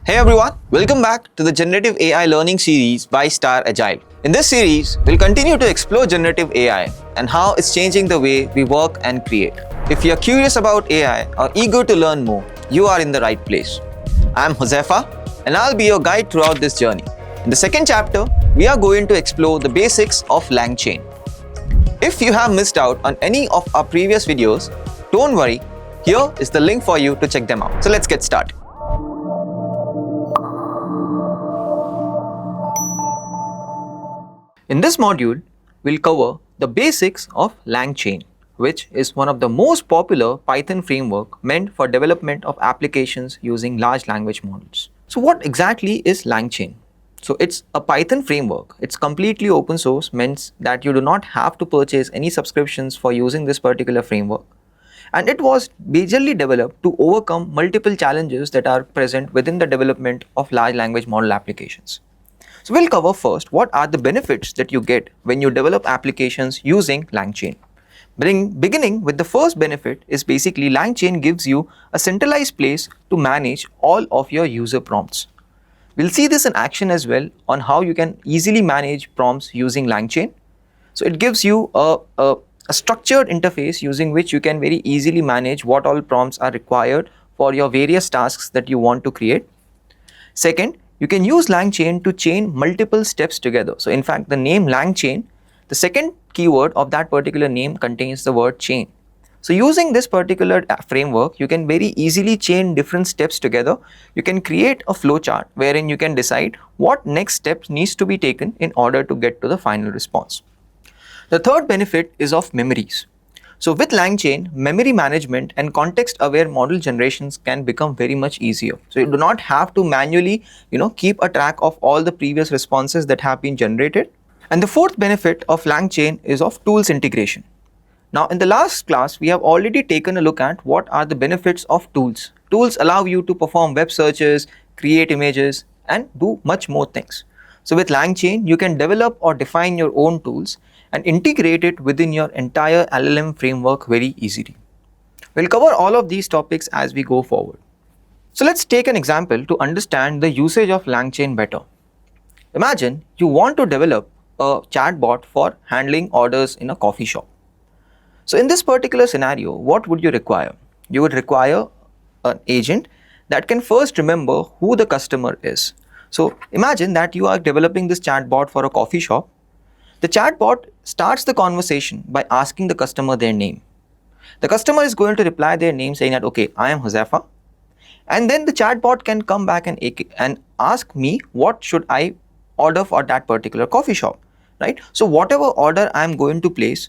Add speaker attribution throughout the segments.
Speaker 1: Hey everyone, welcome back to the Generative AI Learning Series by StarAgile. In this series, we'll continue to explore generative AI and how it's changing the way we work and create. If you're curious about AI or eager to learn more, you are in the right place. I'm Josefa, and I'll be your guide throughout this journey. In the second chapter, we are going to explore the basics of LangChain. If you have missed out on any of our previous videos, don't worry, here is the link for you to check them out. So let's get started. In this module, we'll cover the basics of LangChain, which is one of the most popular Python framework meant for development of applications using large language models. So what exactly is LangChain? So it's a Python framework. It's completely open source, means that you do not have to purchase any subscriptions for using this particular framework. And it was majorly developed to overcome multiple challenges that are present within the development of large language model applications. So we'll cover first what are the benefits that you get when you develop applications using LangChain. Beginning with the first benefit is basically LangChain gives you a centralized place to manage all of your user prompts. We'll see this in action as well on how you can easily manage prompts using LangChain. So it gives you a structured interface using which you can very easily manage what all prompts are required for your various tasks that you want to create. Second, you can use LangChain to chain multiple steps together. So in fact, the name LangChain, the second keyword of that particular name contains the word chain. So using this particular framework, you can very easily chain different steps together. You can create a flowchart wherein you can decide what next steps needs to be taken in order to get to the final response. The third benefit is of memories. So with LangChain, memory management and context-aware model generations can become very much easier. So you do not have to manually, keep a track of all the previous responses that have been generated. And the fourth benefit of LangChain is of tools integration. Now, in the last class, we have already taken a look at what are the benefits of tools. Tools allow you to perform web searches, create images, and do much more things. So with LangChain, you can develop or define your own tools and integrate it within your entire LLM framework very easily. We'll cover all of these topics as we go forward. So let's take an example to understand the usage of LangChain better. Imagine you want to develop a chatbot for handling orders in a coffee shop. So in this particular scenario, what would you require? You would require an agent that can first remember who the customer is. So imagine that you are developing this chatbot for a coffee shop. The chatbot starts the conversation by asking the customer their name. The customer is going to reply their name saying that, okay, I am Josefa. And then the chatbot can come back and ask me what should I order for that particular coffee shop, right? So whatever order I am going to place,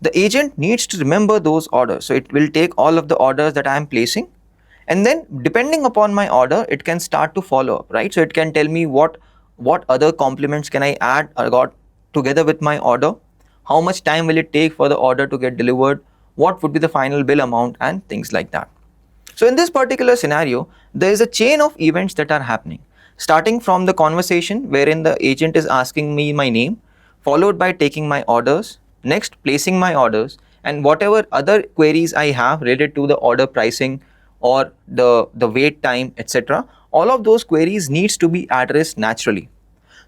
Speaker 1: the agent needs to remember those orders. So it will take all of the orders that I am placing. And then depending upon my order, it can start to follow up, right? So it can tell me what other compliments can I add or got together with my order, how much time will it take for the order to get delivered, what would be the final bill amount, and things like that. So in this particular scenario, there is a chain of events that are happening, starting from the conversation wherein the agent is asking me my name, followed by taking my orders, next placing my orders, and whatever other queries I have related to the order pricing or the wait time, etc. All of those queries needs to be addressed naturally.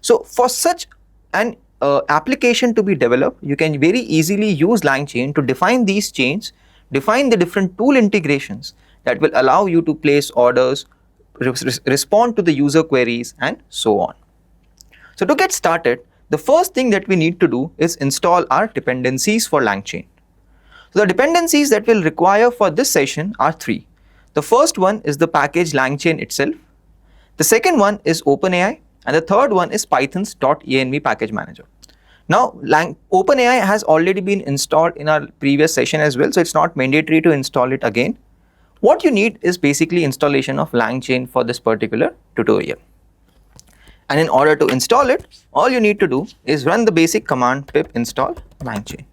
Speaker 1: So for such an application to be developed, you can very easily use LangChain to define these chains, define the different tool integrations that will allow you to place orders, respond to the user queries, and so on. So to get started, the first thing that we need to do is install our dependencies for LangChain. So the dependencies that we'll require for this session are three. The first one is the package LangChain itself. The second one is openai. And the third one is Python's .env package manager. Now, openai has already been installed in our previous session as well, so it's not mandatory to install it again. What you need is basically installation of LangChain for this particular tutorial. And in order to install it, all you need to do is run the basic command pip install LangChain.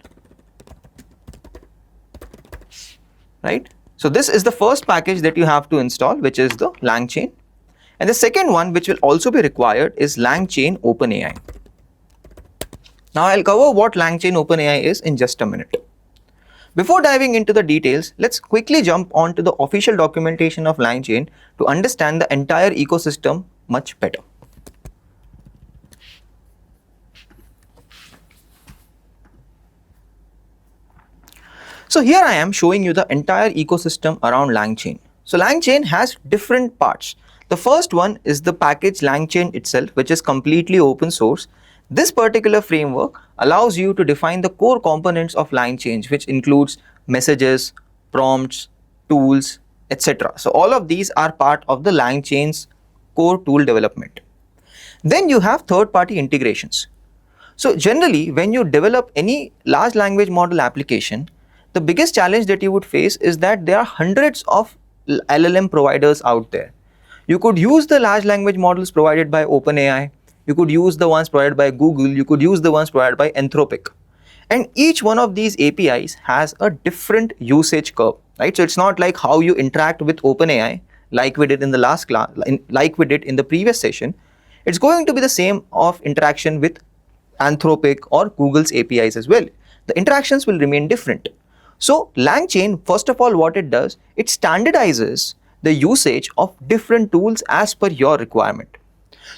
Speaker 1: Right? So this is the first package that you have to install, which is the LangChain. And the second one, which will also be required, is LangChain openai. Now I'll cover what LangChain openai is in just a minute. Before diving into the details, let's quickly jump onto the official documentation of LangChain to understand the entire ecosystem much better. So here I am showing you the entire ecosystem around LangChain. So LangChain has different parts. The first one is the package LangChain itself, which is completely open source. This particular framework allows you to define the core components of LangChain, which includes messages, prompts, tools, etc. So all of these are part of the LangChain's core tool development. Then you have third-party integrations. So generally, when you develop any large language model application, the biggest challenge that you would face is that there are hundreds of LLM providers out there. You could use the large language models provided by OpenAI, you could use the ones provided by Google, you could use the ones provided by Anthropic. And each one of these APIs has a different usage curve, right? So it's not like how you interact with OpenAI, like we did in the last class, like we did in the previous session. It's going to be the same of interaction with Anthropic or Google's APIs as well. The interactions will remain different. So LangChain, first of all, what it does, it standardizes the usage of different tools as per your requirement.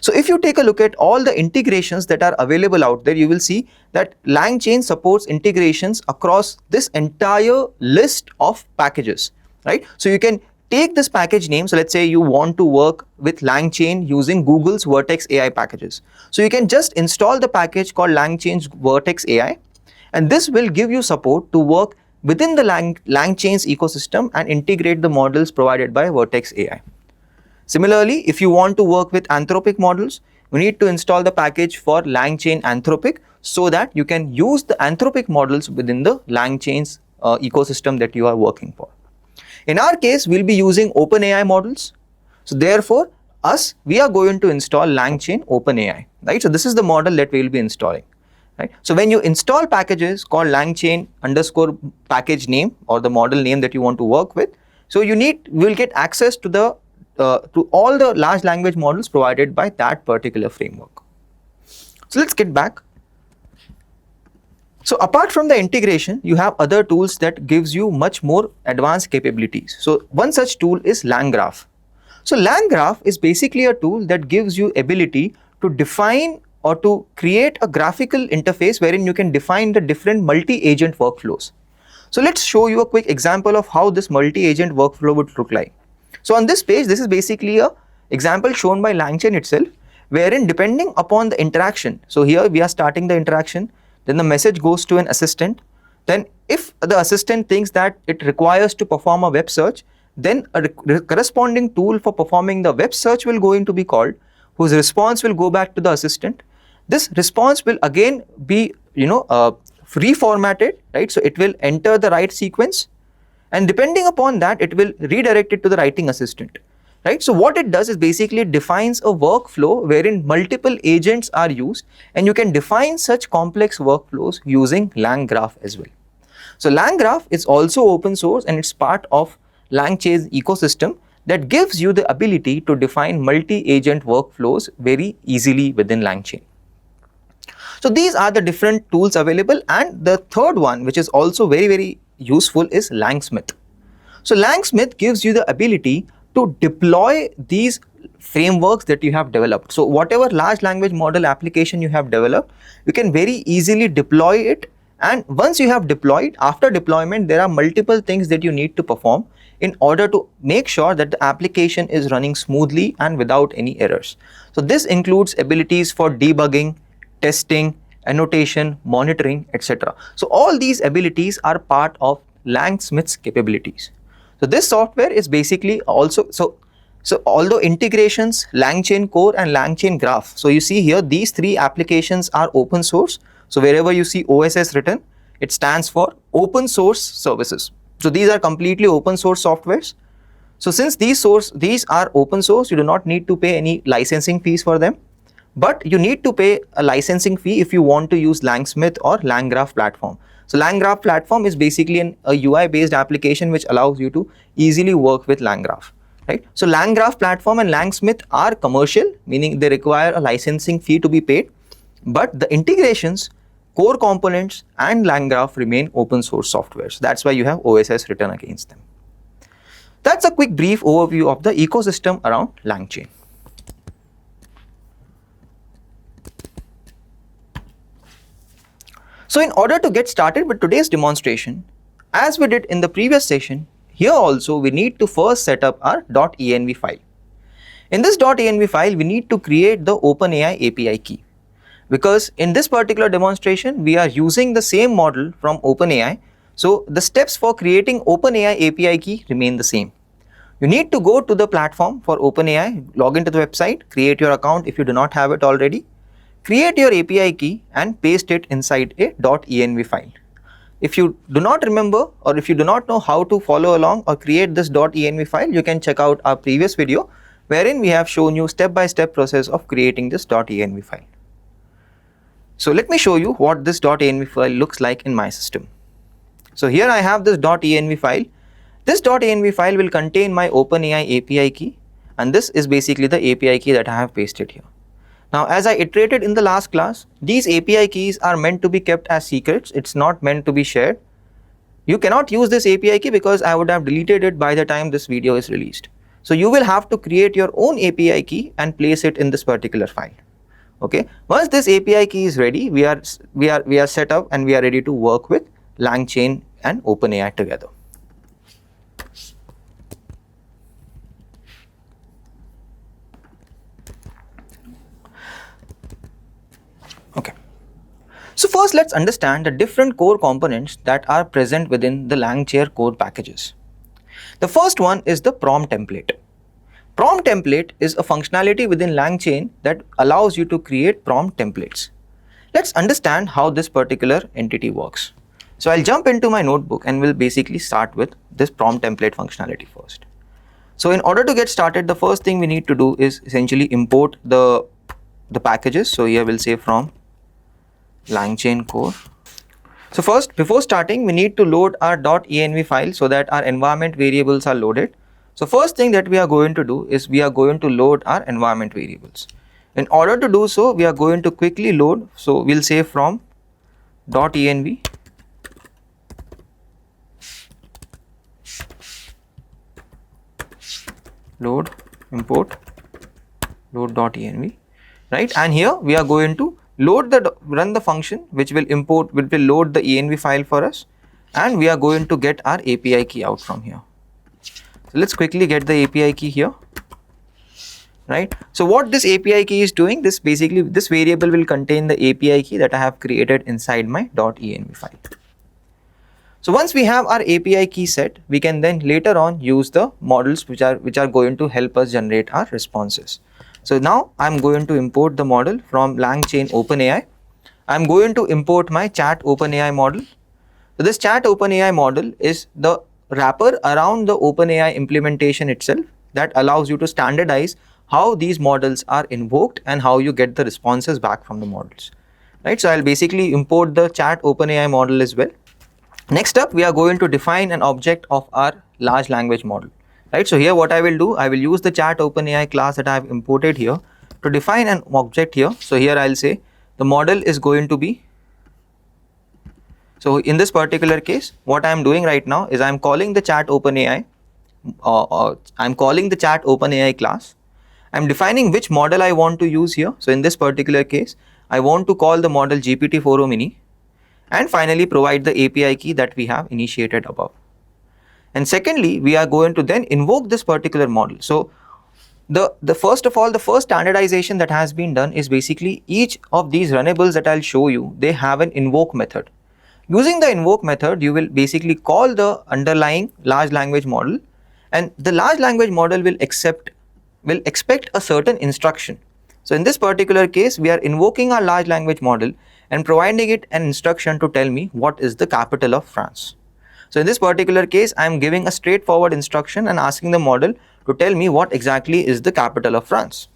Speaker 1: So if you take a look at all the integrations that are available out there, you will see that LangChain supports integrations across this entire list of packages, right? So you can take this package name. So let's say you want to work with LangChain using Google's Vertex AI packages. So you can just install the package called LangChain's Vertex AI, and this will give you support to work within the LangChain's ecosystem and integrate the models provided by Vertex AI. Similarly, if you want to work with Anthropic models, you need to install the package for LangChain Anthropic so that you can use the Anthropic models within the LangChain's ecosystem that you are working for. In our case, we'll be using OpenAI models. So therefore, we are going to install LangChain OpenAI, right? So this is the model that we will be installing. Right? So when you install packages called LangChain underscore package name or the model name that you want to work with, so you will get access to the to all the large language models provided by that particular framework. So let's get back. So apart from the integration, you have other tools that gives you much more advanced capabilities. So one such tool is LangGraph. So LangGraph is basically a tool that gives you ability to define or to create a graphical interface wherein you can define the different multi-agent workflows. So let's show you a quick example of how this multi-agent workflow would look like. So on this page, this is basically a example shown by LangChain itself, wherein depending upon the interaction, so here we are starting the interaction, then the message goes to an assistant. Then if the assistant thinks that it requires to perform a web search, then a corresponding tool for performing the web search will going to be called, whose response will go back to the assistant. This response will again be, reformatted, right? So it will enter the right sequence, and depending upon that, it will redirect it to the writing assistant, right? So what it does is basically it defines a workflow wherein multiple agents are used, and you can define such complex workflows using LangGraph as well. So LangGraph is also open source, and it's part of LangChain's ecosystem that gives you the ability to define multi-agent workflows very easily within LangChain. So these are the different tools available, and the third one, which is also very, very useful, is LangSmith. So LangSmith gives you the ability to deploy these frameworks that you have developed. So whatever large language model application you have developed, you can very easily deploy it. And once you have deployed, after deployment, there are multiple things that you need to perform in order to make sure that the application is running smoothly and without any errors. So this includes abilities for debugging, testing, annotation, monitoring, etc. So all these abilities are part of LangSmith's capabilities. So this software is basically also, so although integrations, LangChain Core and LangChain Graph, so you see here these three applications are open source. So wherever you see OSS written, it stands for open source services. So these are completely open source softwares. So since these are open source, you do not need to pay any licensing fees for them. But you need to pay a licensing fee if you want to use LangSmith or LangGraph platform. So LangGraph platform is basically a UI based application which allows you to easily work with LangGraph, right? So LangGraph platform and LangSmith are commercial, meaning they require a licensing fee to be paid, but the integrations core components and LangGraph remain open source software. So that's why you have OSS written against them. That's a quick brief overview of the ecosystem around LangChain. So in order to get started with today's demonstration, as we did in the previous session, here also we need to first set up our .env file. In this .env file, we need to create the OpenAI API key, because in this particular demonstration, we are using the same model from OpenAI. So the steps for creating OpenAI API key remain the same. You need to go to the platform for OpenAI, log into the website, create your account if you do not have it already, create your API key and paste it inside a .env file. If you do not remember, or if you do not know how to follow along or create this .env file, you can check out our previous video wherein we have shown you step-by-step process of creating this .env file. So let me show you what this .env file looks like in my system. So here I have this .env file. This .env file will contain my OpenAI API key, and this is basically the API key that I have pasted here. Now, as I iterated in the last class, these API keys are meant to be kept as secrets. It's not meant to be shared. You cannot use this API key because I would have deleted it by the time this video is released. So you will have to create your own API key and place it in this particular file. Okay. Once this API key is ready, we are set up and we are ready to work with LangChain and OpenAI together. Okay. So first, let's understand the different core components that are present within the LangChain core packages. The first one is the prompt template. Prompt template is a functionality within LangChain that allows you to create prompt templates. Let's understand how this particular entity works. So I'll jump into my notebook and we'll basically start with this prompt template functionality first. So in order to get started, the first thing we need to do is essentially import the packages. So here we'll say from LangChain core. So first, before starting, we need to load our .env file so that our environment variables are loaded. So first thing that we are going to do is we are going to load our environment variables. In order to do so, we are going to quickly load. So we'll say from .env load import load.env, right? And here we are going to run the function which will load the env file for us, and we are going to get our API key out from here. So let's quickly get the API key here, right? So what this API key is doing, this variable will contain the API key that I have created inside my .env file. So once we have our API key set, we can then later on use the models which are going to help us generate our responses. So now I'm going to import the model from LangChain OpenAI. I'm going to import my chat OpenAI model. So this chat OpenAI model is the wrapper around the OpenAI implementation itself that allows you to standardize how these models are invoked and how you get the responses back from the models, right? So I'll basically import the chat OpenAI model as well. Next up, we are going to define an object of our large language model, right? So here what I will do, I will use the chat OpenAI class that I have imported here to define an object here. So here I'll say the model is going to be, so in this particular case, what I'm doing right now is I'm calling the chat OpenAI, I'm calling the chat OpenAI class. I'm defining which model I want to use here. So in this particular case, I want to call the model GPT-4o mini, and finally provide the API key that we have initiated above. And secondly, we are going to then invoke this particular model. So the first standardization that has been done is basically each of these runnables that I'll show you, they have an invoke method. Using the invoke method, you will basically call the underlying large language model, and the large language model will expect a certain instruction. So in this particular case, we are invoking our large language model and providing it an instruction to tell me what is the capital of France. So in this particular case, I am giving a straightforward instruction and asking the model to tell me what exactly is the capital of France.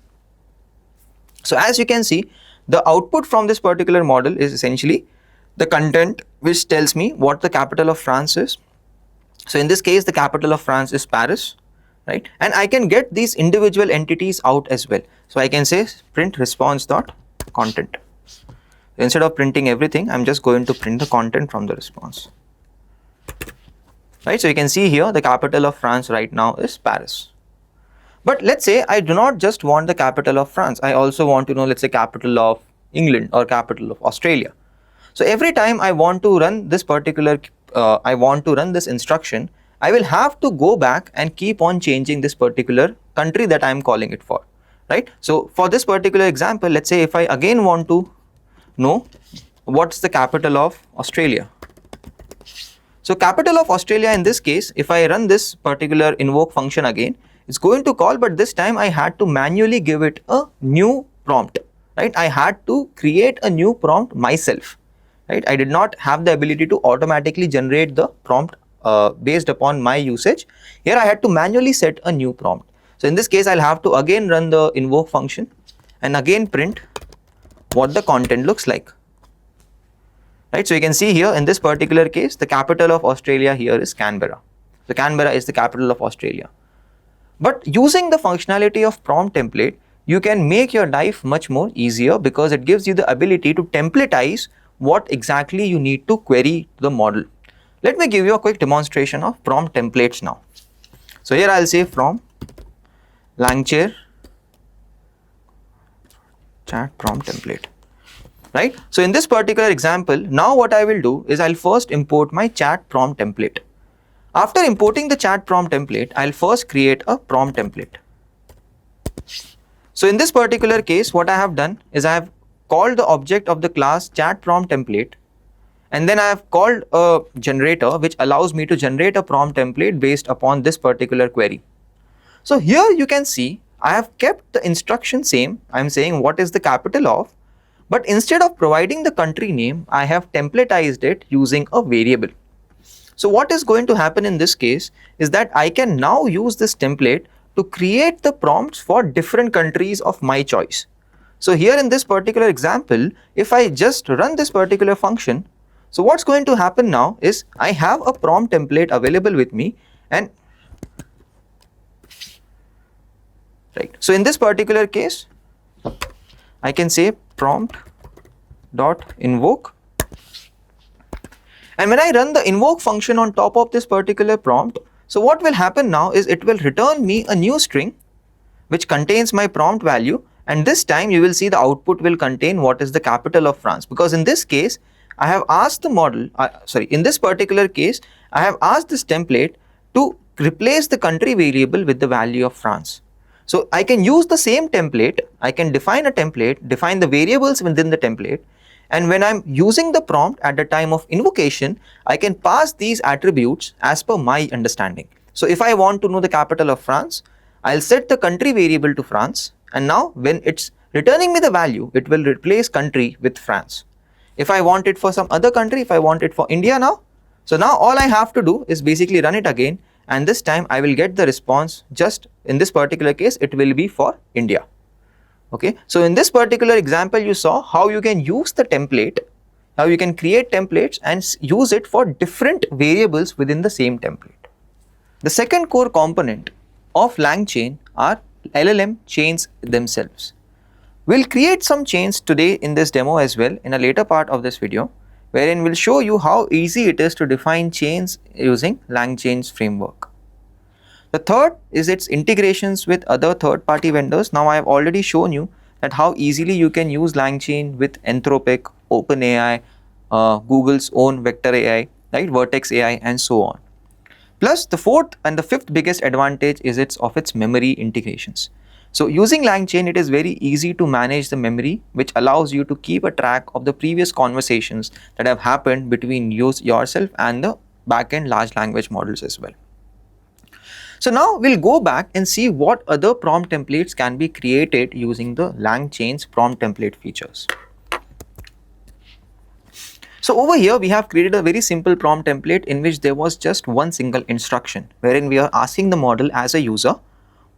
Speaker 1: So as you can see, the output from this particular model is essentially the content which tells me what the capital of France is. So in this case, the capital of France is Paris, right? And I can get these individual entities out as well. So I can say print response.content. Instead of printing everything, I'm just going to print the content from the response. Right, so you can see here the capital of France right now is Paris. But let's say I do not just want the capital of France, I also want to know, let's say, capital of England or capital of Australia. So every time I want to run this particular, this instruction, I will have to go back and keep on changing this particular country that I am calling it for, right? So for this particular example, let's say if I again want to know what's the capital of Australia. So capital of Australia in this case, if I run this particular invoke function again, it's going to call, but this time I had to manually give it a new prompt, right? I had to create a new prompt myself, right? I did not have the ability to automatically generate the prompt based upon my usage. Here I had to manually set a new prompt. So in this case, I'll have to again run the invoke function and again print what the content looks like. Right, so you can see here in this particular case, the capital of Australia here is Canberra. So Canberra is the capital of Australia. But using the functionality of prompt template, you can make your life much more easier because it gives you the ability to templatize what exactly you need to query the model. Let me give you a quick demonstration of prompt templates now. So here I'll say from LangChain chat prompt template. Right? So in this particular example, now what I will do is I'll first import my chat prompt template. After importing the chat prompt template, I'll first create a prompt template. So in this particular case, what I have done is I have called the object of the class chat prompt template, and then I have called a generator which allows me to generate a prompt template based upon this particular query. So here you can see I have kept the instruction same. I'm saying what is the capital of, but instead of providing the country name, I have templatized it using a variable. So what is going to happen in this case is that I can now use this template to create the prompts for different countries of my choice. So here in this particular example, if I just run this particular function, so what's going to happen now is I have a prompt template available with me, and right. So in this particular case, I can say prompt dot invoke, and when I run the invoke function on top of this particular prompt, so what will happen now is it will return me a new string which contains my prompt value, and this time you will see the output will contain what is the capital of France, because in this case I have asked the model, in this particular case I have asked this template to replace the country variable with the value of France. So I can use the same template, I can define a template, define the variables within the template, and when I'm using the prompt at the time of invocation, I can pass these attributes as per my understanding. So if I want to know the capital of France, I'll set the country variable to France, and now when it's returning me the value, it will replace country with France. If I want it for some other country, if I want it for India now, so now all I have to do is basically run it again, and this time I will get the response. Just in this particular case, it will be for India. Okay, so in this particular example, you saw how you can use the template, how you can create templates and use it for different variables within the same template. The second core component of LangChain are LLM chains themselves. We'll create some chains today in this demo as well in a later part of this video, wherein we'll show you how easy it is to define chains using LangChain's framework. The third is its integrations with other third-party vendors. Now I have already shown you that how easily you can use LangChain with Anthropic, OpenAI, Google's own Vector AI, right, Vertex AI, and so on. Plus the fourth and the fifth biggest advantage is its memory integrations. So using LangChain, it is very easy to manage the memory, which allows you to keep a track of the previous conversations that have happened between yourself and the backend large language models as well. So now we'll go back and see what other prompt templates can be created using the LangChain's prompt template features. So over here we have created a very simple prompt template in which there was just one single instruction, wherein we are asking the model as a user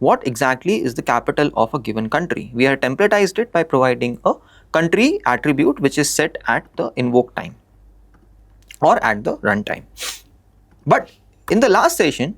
Speaker 1: what exactly is the capital of a given country. We have templatized it by providing a country attribute which is set at the invoke time or at the runtime. But in the last session,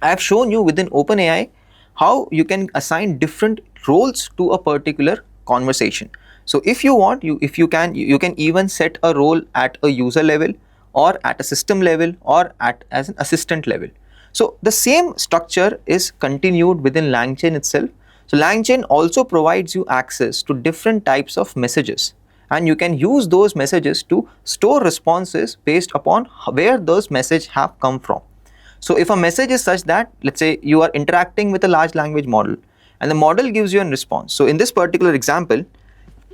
Speaker 1: I have shown you within OpenAI how you can assign different roles to a particular conversation. So if you want, you can even set a role at a user level or at a system level or at as an assistant level. So the same structure is continued within LangChain itself. So LangChain also provides you access to different types of messages, and you can use those messages to store responses based upon where those messages have come from. So if a message is such that, let's say you are interacting with a large language model and the model gives you a response. So in this particular example,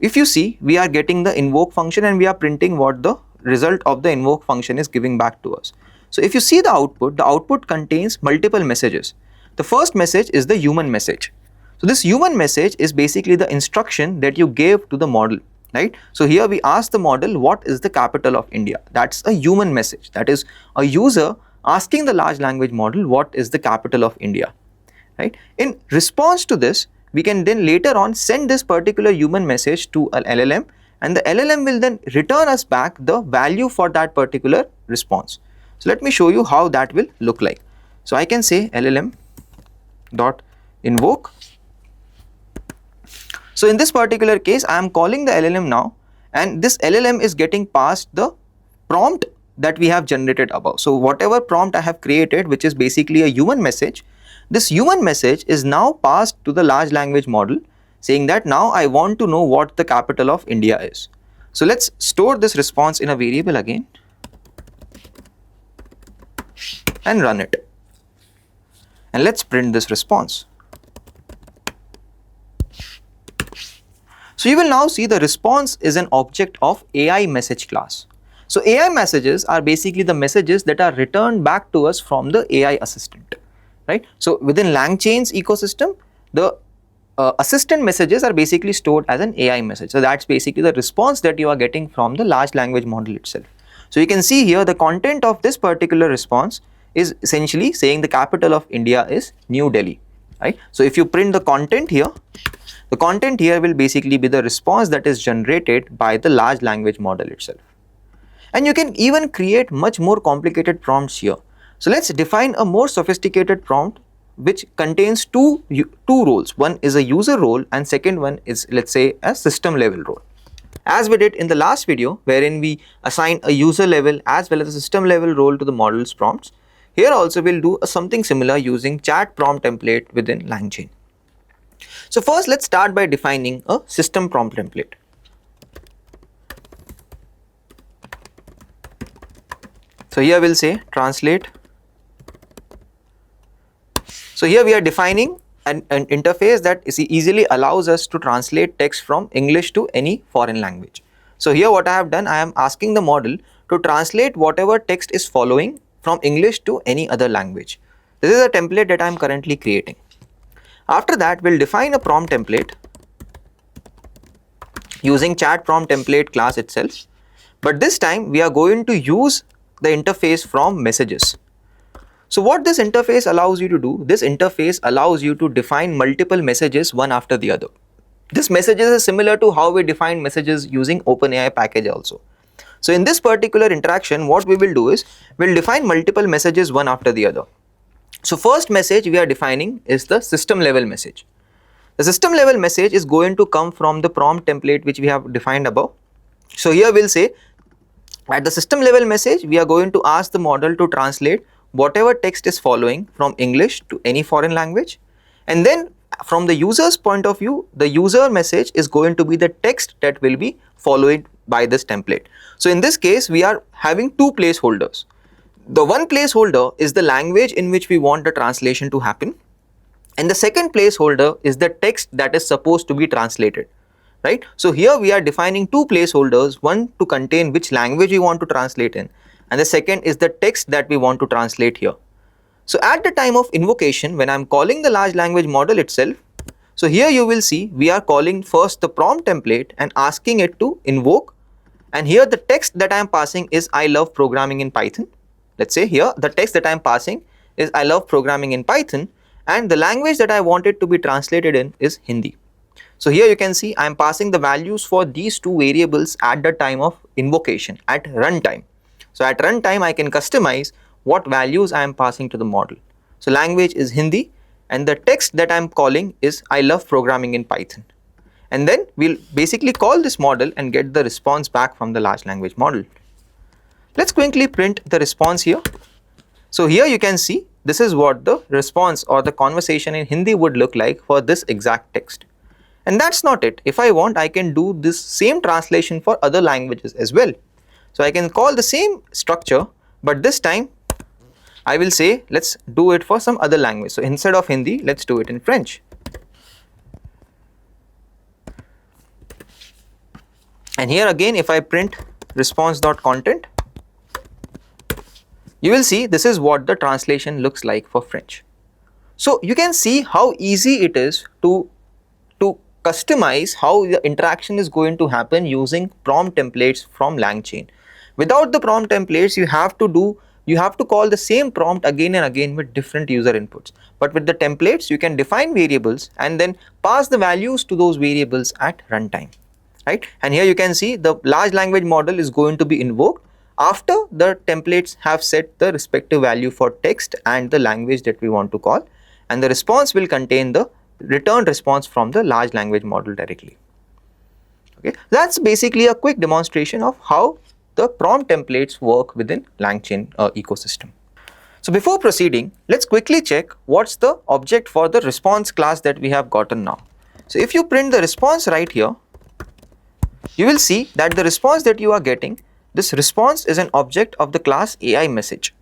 Speaker 1: if you see, we are getting the invoke function and we are printing what the result of the invoke function is giving back to us. So if you see the output contains multiple messages. The first message is the human message. So this human message is basically the instruction that you gave to the model, right? So here we ask the model, what is the capital of India? That's a human message. That is a user asking the large language model, what is the capital of India, right? In response to this, we can then later on send this particular human message to an LLM, and the LLM will then return us back the value for that particular response. So let me show you how that will look like. So I can say LLM dot invoke. So in this particular case, I am calling the LLM now, and this LLM is getting passed the prompt that we have generated above. So whatever prompt I have created, which is basically a human message, this human message is now passed to the large language model, saying that now I want to know what the capital of India is. So let's store this response in a variable again and run it. And let's print this response. So you will now see the response is an object of AI message class. So AI messages are basically the messages that are returned back to us from the AI assistant, right? So within LangChain's ecosystem, the assistant messages are basically stored as an AI message. So that's basically the response that you are getting from the large language model itself. So you can see here the content of this particular response is essentially saying the capital of India is New Delhi, right? So if you print the content here, the content here will basically be the response that is generated by the large language model itself. And you can even create much more complicated prompts here. So let's define a more sophisticated prompt which contains two roles. One is a user role and second one is, let's say, a system level role. As we did in the last video, wherein we assign a user level as well as a system level role to the model's prompts, here also we'll do something similar using chat prompt template within LangChain. So first, let's start by defining a system prompt template. So here we'll say translate. So here we are defining an interface that easily allows us to translate text from English to any foreign language. So here what I have done, I am asking the model to translate whatever text is following from English to any other language. This is a template that I am currently creating. After that, we'll define a prompt template using chat prompt template class itself. But this time we are going to use the interface from messages. So what this interface allows you to do, this interface allows you to define multiple messages one after the other. This messages is similar to how we define messages using OpenAI package also. So in this particular interaction, what we will do is we'll define multiple messages one after the other. So first message we are defining is the system level message. The system level message is going to come from the prompt template which we have defined above. So here we'll say at the system level message, we are going to ask the model to translate whatever text is following from English to any foreign language. And then from the user's point of view, the user message is going to be the text that will be followed by this template. So in this case, we are having two placeholders. The one placeholder is the language in which we want the translation to happen. And the second placeholder is the text that is supposed to be translated, right? So here we are defining two placeholders, one to contain which language we want to translate in, and the second is the text that we want to translate here. So at the time of invocation, when I'm calling the large language model itself, so here you will see we are calling first the prompt template and asking it to invoke. And here the text that I am passing is I love programming in Python. Let's say here the text that I am passing is I love programming in Python, and the language that I want it to be translated in is Hindi. So here you can see I am passing the values for these two variables at the time of invocation at runtime. So at runtime I can customize what values I am passing to the model. So language is Hindi and the text that I am calling is I love programming in Python. and then we'll basically call this model and get the response back from the large language model. Let's quickly print the response here. So here you can see this is what the response or the conversation in Hindi would look like for this exact text. And that's not it. If I want, I can do this same translation for other languages as well. So I can call the same structure, but this time I will say let's do it for some other language. So instead of Hindi, let's do it in French. And here again, if I print response.content, you will see this is what the translation looks like for French. So you can see how easy it is to customize how the interaction is going to happen using prompt templates from LangChain. Without the prompt templates, you have to call the same prompt again and again with different user inputs. But with the templates, you can define variables and then pass the values to those variables at runtime, right? And here you can see the large language model is going to be invoked after the templates have set the respective value for text and the language that we want to call, and the response will contain the return response from the large language model directly. Okay, that's basically a quick demonstration of how the prompt templates work within LangChain ecosystem. So before proceeding, let's quickly check what's the object for the response class that we have gotten now. So if you print the response right here, you will see that the response that you are getting, this response is an object of the class AI message,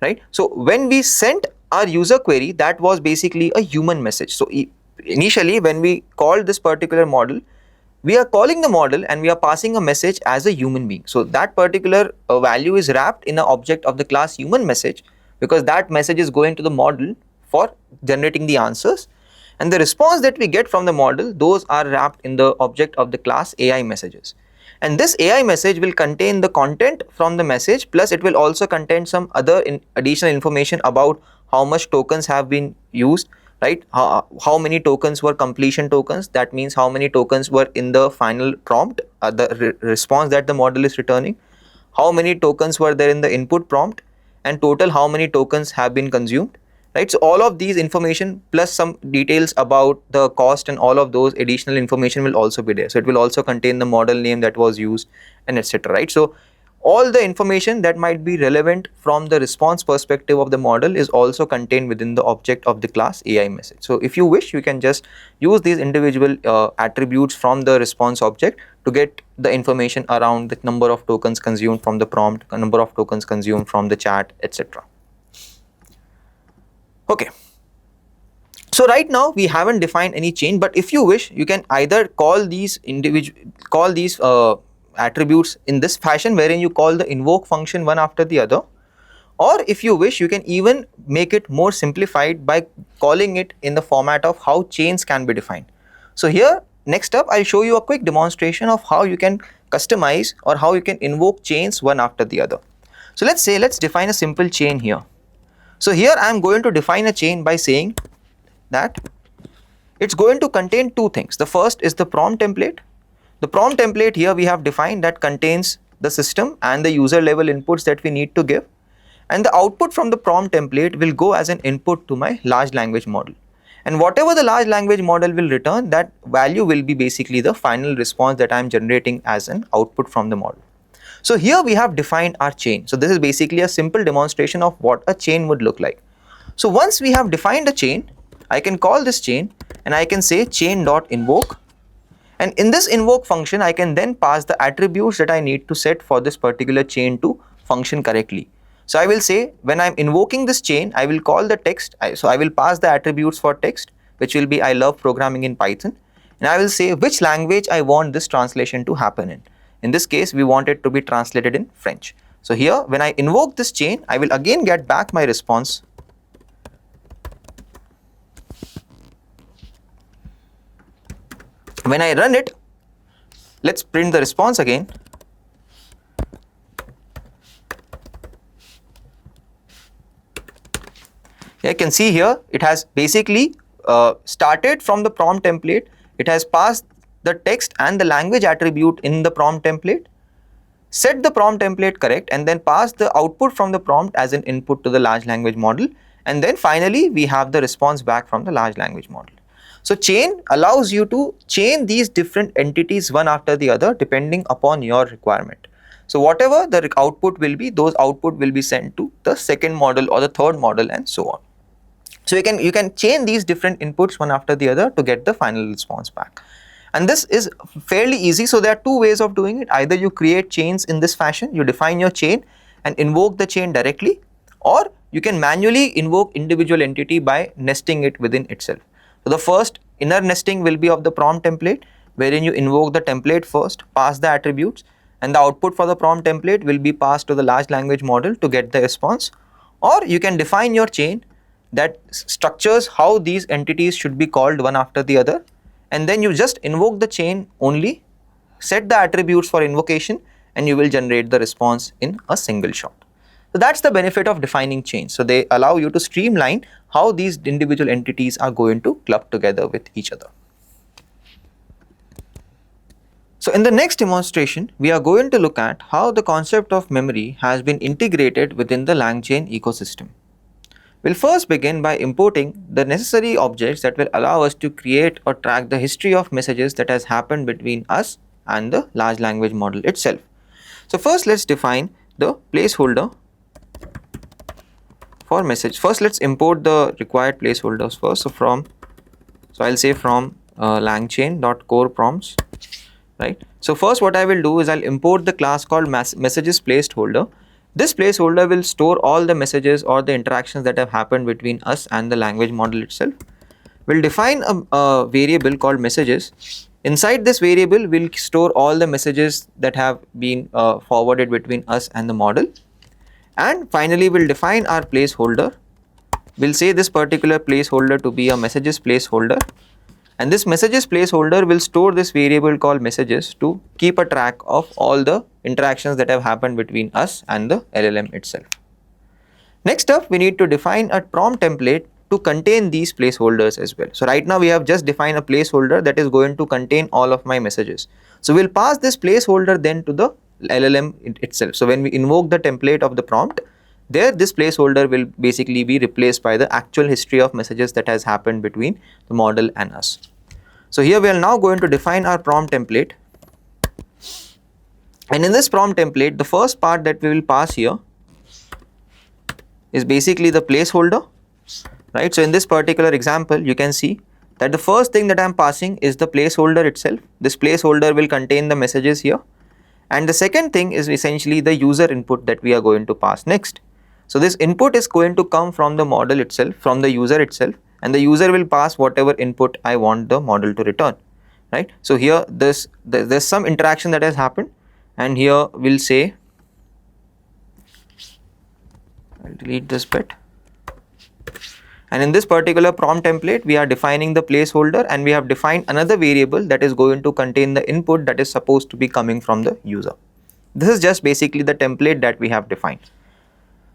Speaker 1: right? So when we sent our user query, that was basically a human message. So initially when we called this particular model, we are calling the model and we are passing a message as a human being. So that particular value is wrapped in an object of the class human message, because that message is going to the model for generating the answers, and the response that we get from the model, those are wrapped in the object of the class AI messages. And this AI message will contain the content from the message, plus it will also contain some other additional information about how much tokens have been used, right? How many tokens were completion tokens, that means how many tokens were in the final prompt, the response that the model is returning, how many tokens were there in the input prompt, and total how many tokens have been consumed, right? So all of these information plus some details about the cost and all of those additional information will also be there. So it will also contain the model name that was used and etc., right? So all the information that might be relevant from the response perspective of the model is also contained within the object of the class AI message. So if you wish, you can just use these individual attributes from the response object to get the information around the number of tokens consumed from the prompt, number of tokens consumed from the chat, etc. Okay. So right now we haven't defined any chain, but if you wish, you can either call these attributes in this fashion, wherein you call the invoke function one after the other, or if you wish, you can even make it more simplified by calling it in the format of how chains can be defined. So here, next up, I'll show you a quick demonstration of how you can customize or how you can invoke chains one after the other. So let's define a simple chain here. So here I'm going to define a chain by saying that it's going to contain two things. The first is the prompt template. The prompt template here we have defined that contains the system and the user level inputs that we need to give, and the output from the prompt template will go as an input to my large language model, and whatever the large language model will return, that value will be basically the final response that I am generating as an output from the model. So here we have defined our chain. So this is basically a simple demonstration of what a chain would look like. So once we have defined a chain, I can call this chain and I can say chain.invoke. And in this invoke function, I can then pass the attributes that I need to set for this particular chain to function correctly. So I will say when I'm invoking this chain, I will call the text. So I will pass the attributes for text, which will be I love programming in Python. And I will say which language I want this translation to happen in. In this case, we want it to be translated in French. So here, when I invoke this chain, I will again get back my response. When I run it, let's print the response again. You can see here, it has basically started from the prompt template. It has passed the text and the language attribute in the prompt template, set the prompt template correct, and then pass the output from the prompt as an input to the large language model. And then finally, we have the response back from the large language model. So chain allows you to chain these different entities one after the other depending upon your requirement. So whatever the output will be, those output will be sent to the second model or the third model and so on. So you can chain these different inputs one after the other to get the final response back. And this is fairly easy. So there are two ways of doing it. Either you create chains in this fashion, you define your chain and invoke the chain directly, or you can manually invoke individual entity by nesting it within itself. So the first inner nesting will be of the prompt template, wherein you invoke the template first, pass the attributes, and the output for the prompt template will be passed to the large language model to get the response. Or you can define your chain that structures how these entities should be called one after the other, and then you just invoke the chain only, set the attributes for invocation, and you will generate the response in a single shot. So that's the benefit of defining chains. So they allow you to streamline how these individual entities are going to club together with each other. So in the next demonstration, we are going to look at how the concept of memory has been integrated within the LangChain ecosystem. We'll first begin by importing the necessary objects that will allow us to create or track the history of messages that has happened between us and the large language model itself. So first let's define the placeholder for message. First let's import the required placeholders first. So I'll say from langchain.core prompts, right? So first what I will do is I'll import the class called messages placeholder. This placeholder will store all the messages or the interactions that have happened between us and the language model itself. We'll define a variable called messages. Inside this variable, we'll store all the messages that have been forwarded between us and the model. And finally, we'll define our placeholder. We'll say this particular placeholder to be a messages placeholder. And this messages placeholder will store this variable called messages to keep a track of all the interactions that have happened between us and the LLM itself. Next up, we need to define a prompt template to contain these placeholders as well. So right now we have just defined a placeholder that is going to contain all of my messages. So we'll pass this placeholder then to the LLM itself. So when we invoke the template of the prompt, there this placeholder will basically be replaced by the actual history of messages that has happened between the model and us. So here we are now going to define our prompt template, and in this prompt template the first part that we will pass here is basically the placeholder, right? So in this particular example you can see that the first thing that I am passing is the placeholder itself. This placeholder will contain the messages here, and the second thing is essentially the user input that we are going to pass next. So this input is going to come from the model itself, from the user itself, and the user will pass whatever input I want the model to return, right? So here there's some interaction that has happened, and here we'll say, I'll delete this bit, and in this particular prompt template we are defining the placeholder, and we have defined another variable that is going to contain the input that is supposed to be coming from the user. This is just basically the template that we have defined.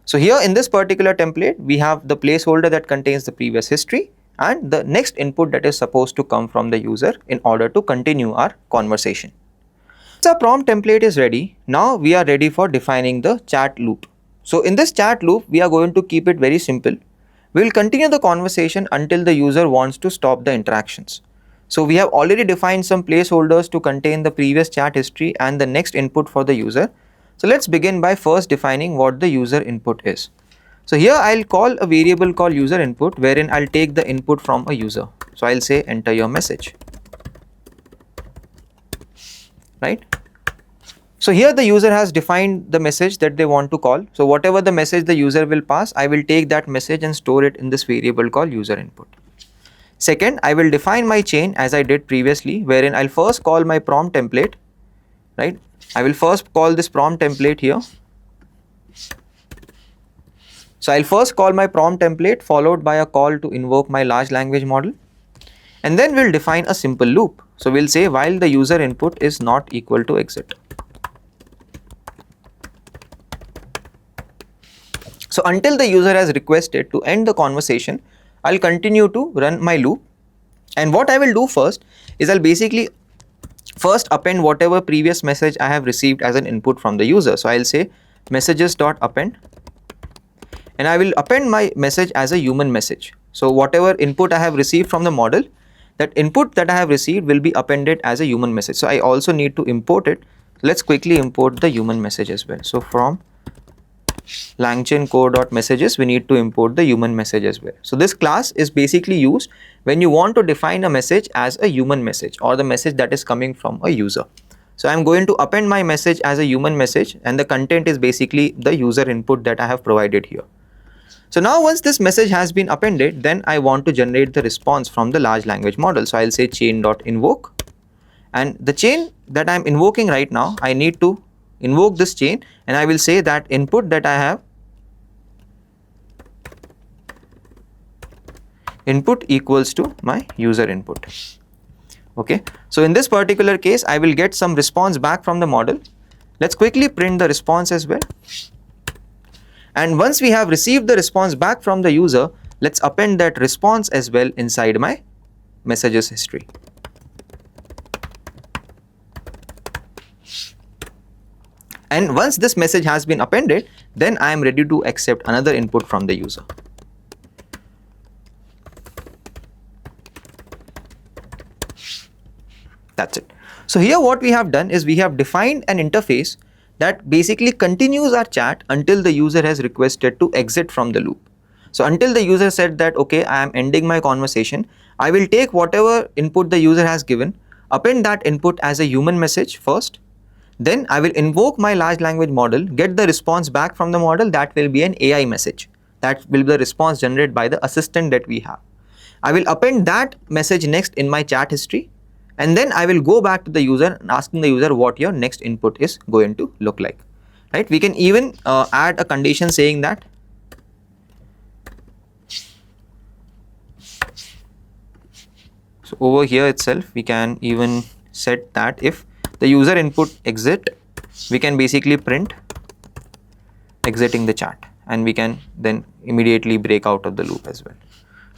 Speaker 1: So here in this particular template, we have the placeholder that contains the previous history and the next input that is supposed to come from the user in order to continue our conversation. Once our prompt template is ready, now we are ready for defining the chat loop. So in this chat loop, we are going to keep it very simple. We will continue the conversation until the user wants to stop the interactions. So we have already defined some placeholders to contain the previous chat history and the next input for the user. So let's begin by first defining what the user input is. So here I'll call a variable called user input, wherein I'll take the input from a user. So I'll say enter your message, right? So here the user has defined the message that they want to call. So whatever the message the user will pass, I will take that message and store it in this variable called user input. Second, I will define my chain as I did previously, wherein I'll first call my prompt template, right? I will first call this prompt template here. So I'll first call my prompt template followed by a call to invoke my large language model, and then we'll define a simple loop. So we'll say while the user input is not equal to exit. So until the user has requested to end the conversation, I'll continue to run my loop, and what I will do first is I'll basically first append whatever previous message I have received as an input from the user. So I'll say messages.append, and I will append my message as a human message. So whatever input I have received from the model, that input that I have received will be appended as a human message. So I also need to import it. Let's quickly import the human message as well. So from LangChain core.messages, we need to import the human message as well. So this class is basically used when you want to define a message as a human message or the message that is coming from a user. So I'm going to append my message as a human message, and the content is basically the user input that I have provided here. So now once this message has been appended, then I want to generate the response from the large language model. So I'll say chain.invoke, and the chain that I'm invoking right now, I need to invoke this chain, and I will say that input that I have, input equals to my user input. Okay, so in this particular case, I will get some response back from the model. Let's quickly print the response as well. And once we have received the response back from the user, let's append that response as well inside my messages history. And once this message has been appended, then I am ready to accept another input from the user. That's it. So here what we have done is we have defined an interface that basically continues our chat until the user has requested to exit from the loop. So until the user said that, okay, I am ending my conversation, I will take whatever input the user has given, append that input as a human message first. Then I will invoke my large language model, get the response back from the model. That will be an AI message. That will be the response generated by the assistant that we have. I will append that message next in my chat history. And then I will go back to the user and asking the user what your next input is going to look like. Right? We can even add a condition saying that so over here itself, we can even set that if the user input exit, we can basically print exiting the chat, and we can then immediately break out of the loop as well.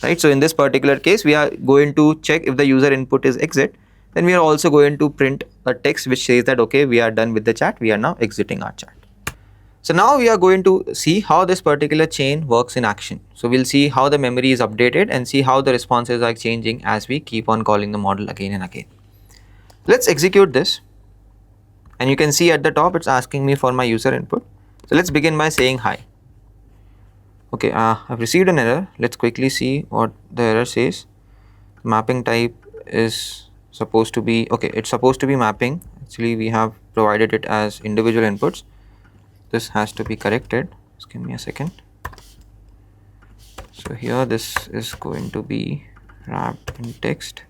Speaker 1: Right? So in this particular case, we are going to check if the user input is exit. Then we are also going to print a text which says that, okay, we are done with the chat, we are now exiting our chat. So now we are going to see how this particular chain works in action. So we'll see how the memory is updated and see how the responses are changing as we keep on calling the model again and again. Let's execute this, and you can see at the top it's asking me for my user input. So let's begin by saying hi. Okay, I've received an error. Let's quickly see what the error says. Mapping type is supposed to be, okay, it's supposed to be mapping. Actually, we have provided it as individual inputs. This has to be corrected. Just give me a second. So here this is going to be wrapped in text.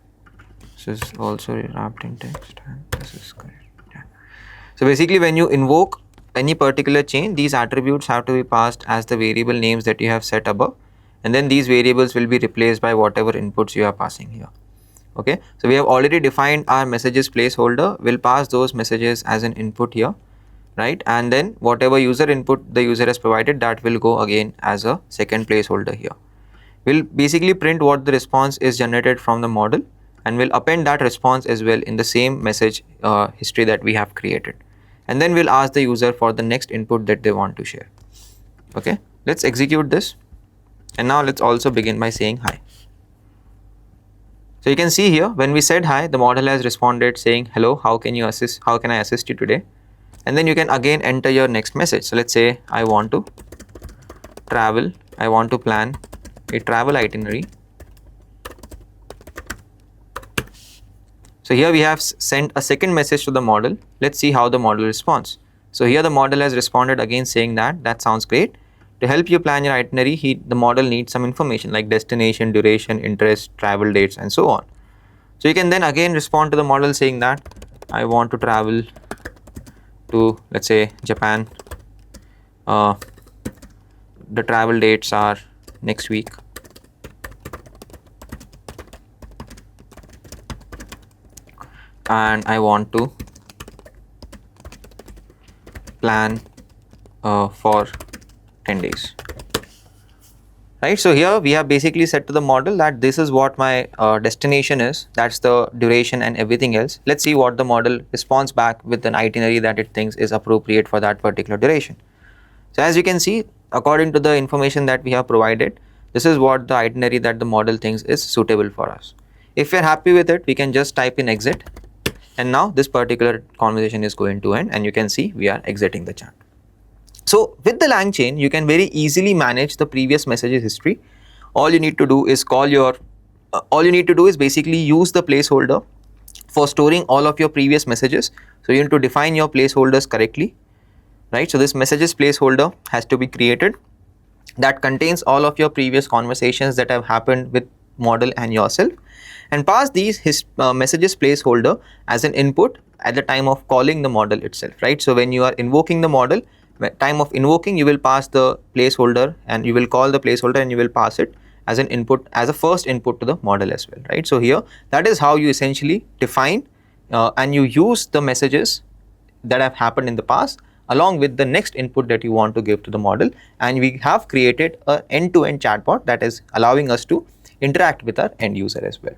Speaker 1: This is also wrapped in text, and this is correct. Yeah. So basically, when you invoke any particular chain, these attributes have to be passed as the variable names that you have set above, and then these variables will be replaced by whatever inputs you are passing here. Okay, so we have already defined our messages placeholder. We'll pass those messages as an input here, right? And then whatever user input the user has provided, that will go again as a second placeholder here. We'll basically print what the response is generated from the model, and we'll append that response as well in the same message history that we have created. And then we'll ask the user for the next input that they want to share. Okay, let's execute this. And now let's also begin by saying hi. So you can see here, when we said hi, the model has responded saying, hello, how can I assist you today? And then you can again enter your next message. So let's say I want to travel, I want to plan a travel itinerary. So here we have sent a second message to the model. Let's see how the model responds. So here the model has responded again saying that sounds great. To help you plan your itinerary, the model needs some information like destination, duration, interest, travel dates, and so on. So you can then again respond to the model saying that I want to travel to, let's say, Japan. The travel dates are next week. And I want to plan for 10 days. Right, so here we have basically said to the model that this is what my destination is, that's the duration and everything else. Let's see what the model responds back with an itinerary that it thinks is appropriate for that particular duration. So as you can see, according to the information that we have provided, this is what the itinerary that the model thinks is suitable for us. If we're happy with it, we can just type in exit. And now this particular conversation is going to end, and you can see we are exiting the chat. So with the LangChain, you can very easily manage the previous messages history. All you need to do is basically use the placeholder for storing all of your previous messages. So you need to define your placeholders correctly, right? So this messages placeholder has to be created that contains all of your previous conversations that have happened with model and yourself, and pass these messages placeholder as an input at the time of calling the model itself, right? So when you are invoking the model, time of invoking, you will pass the placeholder and you will call the placeholder and you will pass it as an input, as a first input to the model as well, right? So here, that is how you essentially define and you use the messages that have happened in the past along with the next input that you want to give to the model, and we have created an end-to-end chatbot that is allowing us to interact with our end user as well.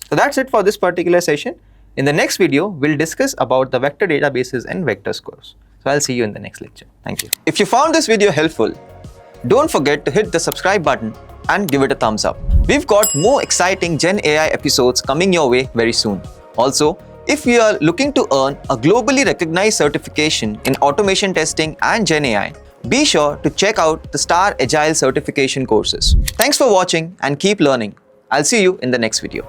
Speaker 1: So that's it for this particular session. In the next video, we'll discuss about the vector databases and vector scores. So I'll see you in the next lecture. Thank you. If you found this video helpful, don't forget to hit the subscribe button and give it a thumbs up. We've got more exciting Gen AI episodes coming your way very soon. Also, if you are looking to earn a globally recognized certification in automation testing and Gen AI, be sure to check out the StarAgile certification courses. Thanks for watching and keep learning. I'll see you in the next video.